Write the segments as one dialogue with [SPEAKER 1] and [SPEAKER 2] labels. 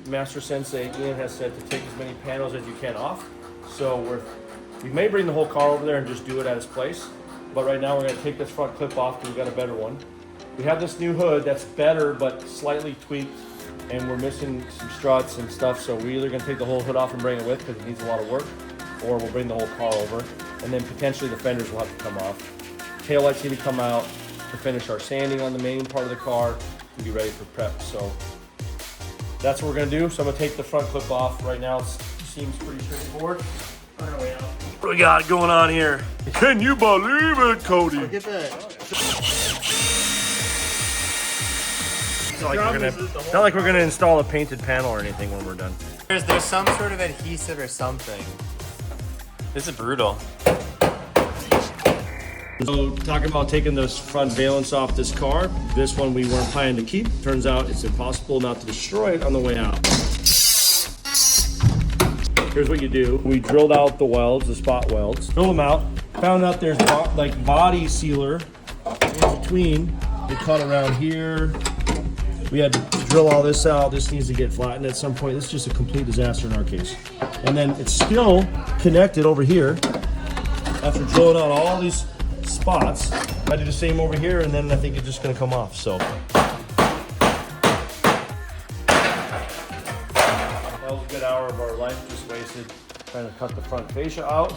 [SPEAKER 1] Master Sensei Ian has said to take as many panels as you can off. So we may bring the whole car over there and just do it at his place. But right now we're going to take this front clip off because we got a better one. We have this new hood that's better but slightly tweaked, and we're missing some struts and stuff. So we're either going to take the whole hood off and bring it with because it needs a lot of work, or we'll bring the whole car over. And then potentially the fenders will have to come off. Taillights need to come out to finish our sanding on the main part of the car and be ready for prep. So that's what we're going to do. So I'm going to take the front clip off. Right now it seems pretty straightforward. What do we got going on here? Can you believe it, Cody?
[SPEAKER 2] Look at that.
[SPEAKER 1] Not like we're gonna install a painted panel or anything when we're done.
[SPEAKER 2] There's some sort of adhesive or something. This is brutal.
[SPEAKER 1] So talking about taking this front valence off this car, this one we weren't planning to keep. Turns out it's impossible not to destroy it on the way out. Here's what you do. We drilled out the welds, the spot welds, drilled them out, found out there's like body sealer in between. It cut around here. We had to drill all this out. This needs to get flattened at some point. This is just a complete disaster in our case. And then it's still connected over here after drilling out all these spots. I do the same over here, and then I think it's just gonna come off, so. That was a good hour of our life just wasted trying to cut the front fascia out,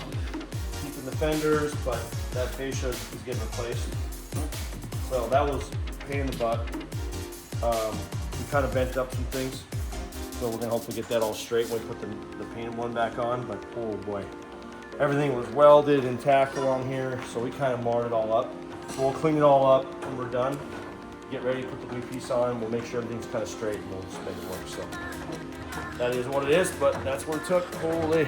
[SPEAKER 1] keeping the fenders, but that fascia is getting replaced. So that was a pain in the butt. We kind of bent up some things, so we're gonna hopefully get that all straight when we put the painted one back on, but oh boy. Everything was welded and tacked along here, so we kind of marred it all up. So we'll clean it all up when we're done, get ready to put the new piece on, we'll make sure everything's kind of straight and we'll just make it work. So that is what it is, but that's what it took. Holy.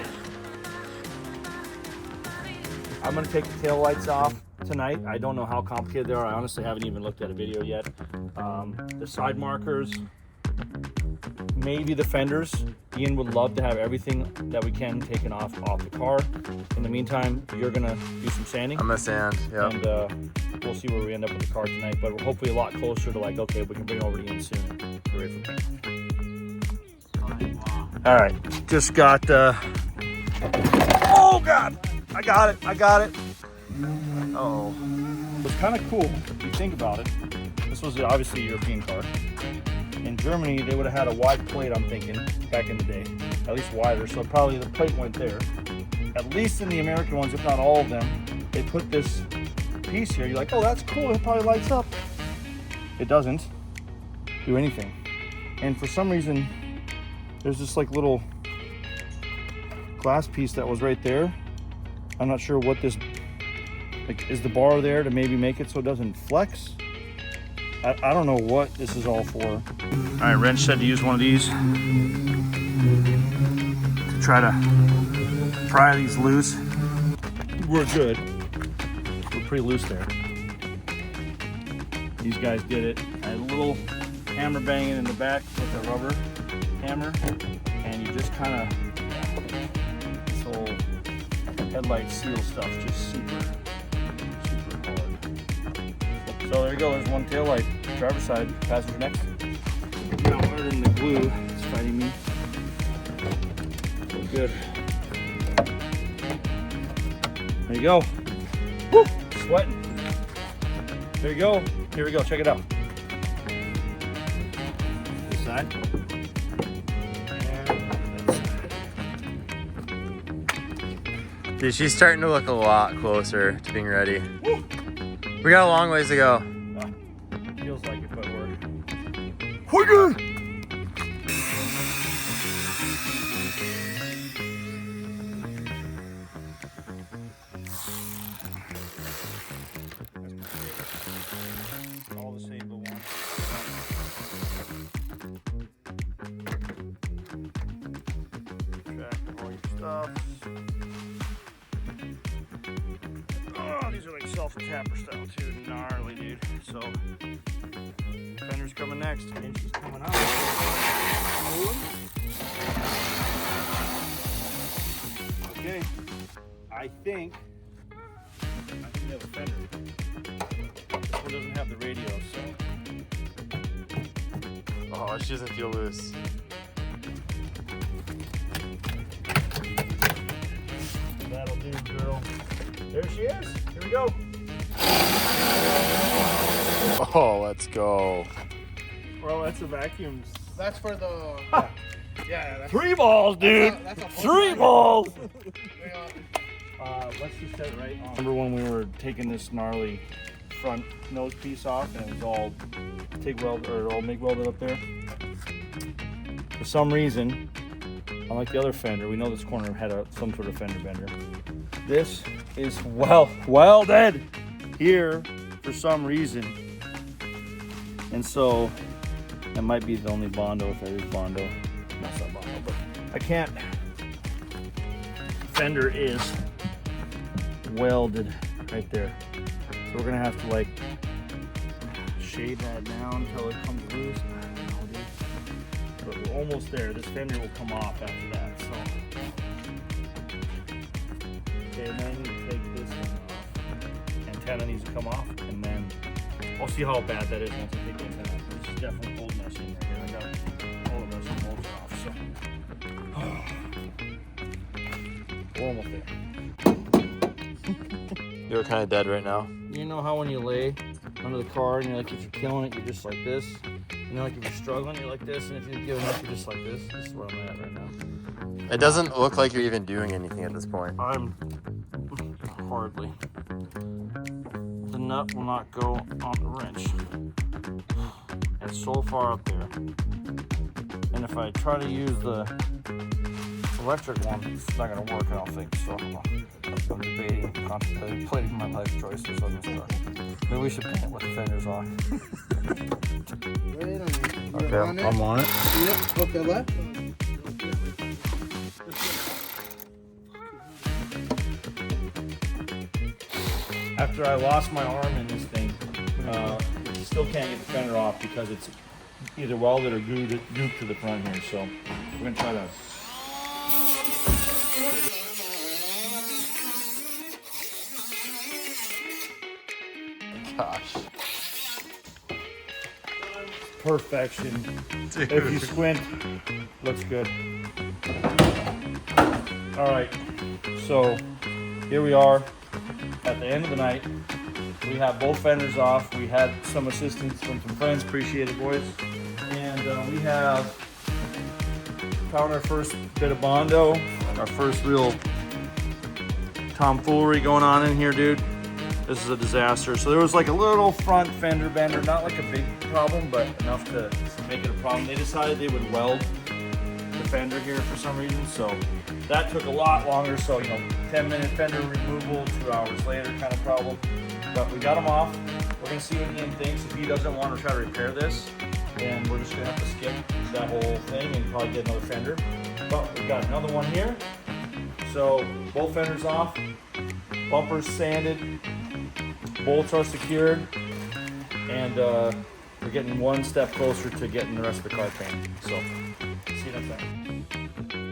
[SPEAKER 1] I'm gonna take the tail lights off tonight. I don't know how complicated they are. I honestly haven't even looked at a video yet. The side markers, maybe the fenders. Ian would love to have everything that we can taken off the car. In the meantime, you're gonna do some sanding.
[SPEAKER 2] I'm gonna sand, yeah.
[SPEAKER 1] And we'll see where we end up with the car tonight. But we're hopefully a lot closer to like, okay, we can bring it over to Ian soon. Get ready for prep. All right, just got. Oh God! I got it. Oh, it's kind of cool if you think about it. This was obviously a European car. In Germany, they would have had a wide plate, I'm thinking, back in the day. At least wider, so probably the plate went there. At least in the American ones, if not all of them, they put this piece here. You're like, oh, that's cool, it probably lights up. It doesn't do anything. And for some reason, there's this like little glass piece that was right there. I'm not sure what this, like, is the bar there to maybe make it so it doesn't flex? I don't know what this is all for. All right, Wrench said to use one of these to try to pry these loose. We're good. We're pretty loose there. These guys did it. I had a little hammer banging in the back with a rubber hammer, and you just kind of, this whole headlight seal stuff just super hard. So there you go, there's one tail light, driver's side, passenger next. Now harder than the glue, it's fighting me. So good. There you go. Woo! Sweating. There you go. Here we go, check it out. This side.
[SPEAKER 2] Dude, she's starting to look a lot closer to being ready.
[SPEAKER 1] Woo!
[SPEAKER 2] We got a long ways to go.
[SPEAKER 1] Feels like it, but we're good. All the same, but one. Track of all your stuff. Oh, these are like self-tapper style too, gnarly, dude. So, fender's coming next. Inch coming out. Okay, I think we have a fender. This one doesn't have the radio, so.
[SPEAKER 2] Oh, she doesn't feel loose.
[SPEAKER 1] you, girl. There she is. Here we go.
[SPEAKER 2] Oh, let's go.
[SPEAKER 3] Bro, that's a vacuum.
[SPEAKER 4] That's for the. Yeah, that's
[SPEAKER 1] 3 balls, dude.
[SPEAKER 4] That's a
[SPEAKER 1] 3 balls.
[SPEAKER 4] Yeah.
[SPEAKER 1] Let's just set it right on. Remember when we were taking this gnarly front nose piece off and it was all TIG welded or all MIG welded up there? For some reason, unlike the other fender, we know this corner had some sort of fender bender. This is welded here for some reason. And so that might be the only Bondo, if there is Bondo. No, it's not Bondo, but I can't. Fender is welded right there. So we're gonna have to like shave that down until it comes loose. I don't know, dude. But we're almost there. This fender will come off after that. So okay, and then you take this one off. Antenna needs to come off, and then I'll see how bad that is once I take the antenna off. This is definitely cold meshing right here. I got all the rest of the bolts off. So we're almost there.
[SPEAKER 2] You're kind of dead right now.
[SPEAKER 1] You know how when you lay under the car and you're like, if you're killing it, you're just like this. You know, like if you're struggling, you're like this, and if you're giving up, you're just like this. This is where I'm at right now.
[SPEAKER 2] It doesn't look like you're even doing anything at this point.
[SPEAKER 1] I'm hardly. The nut will not go on the wrench. It's so far up there. And if I try to use the electric one, it's not gonna work, I don't think. So I'm debating, contemplating my life choices on this car. Maybe we should paint it with the fenders on.
[SPEAKER 4] Wait a minute.
[SPEAKER 1] Okay, I'm on it.
[SPEAKER 4] Yep, okay, left.
[SPEAKER 1] After I lost my arm in this thing, you still can't get the fender off because it's either welded or glued to the front here. So we're gonna try to.
[SPEAKER 2] Gosh.
[SPEAKER 1] Perfection.
[SPEAKER 2] Dude.
[SPEAKER 1] If you squint, looks good. All right, so here we are at the end of the night. We have both fenders off. We had some assistance from some friends, appreciate it, boys. And we have found our first bit of Bondo, our first real tomfoolery going on in here, dude. This is a disaster. So there was like a little front fender bender, not like a big problem, but enough to make it a problem. They decided they would weld the fender here for some reason, so that took a lot longer. So, 10-minute fender removal, 2 hours later kind of problem. But we got them off. We're gonna see what Ian thinks. If he doesn't want to try to repair this, then we're just gonna have to skip that whole thing and probably get another fender. But we've got another one here. So both fenders off, bumpers sanded, bolts are secured, and we're getting one step closer to getting the rest of the car painted. So, see you next time.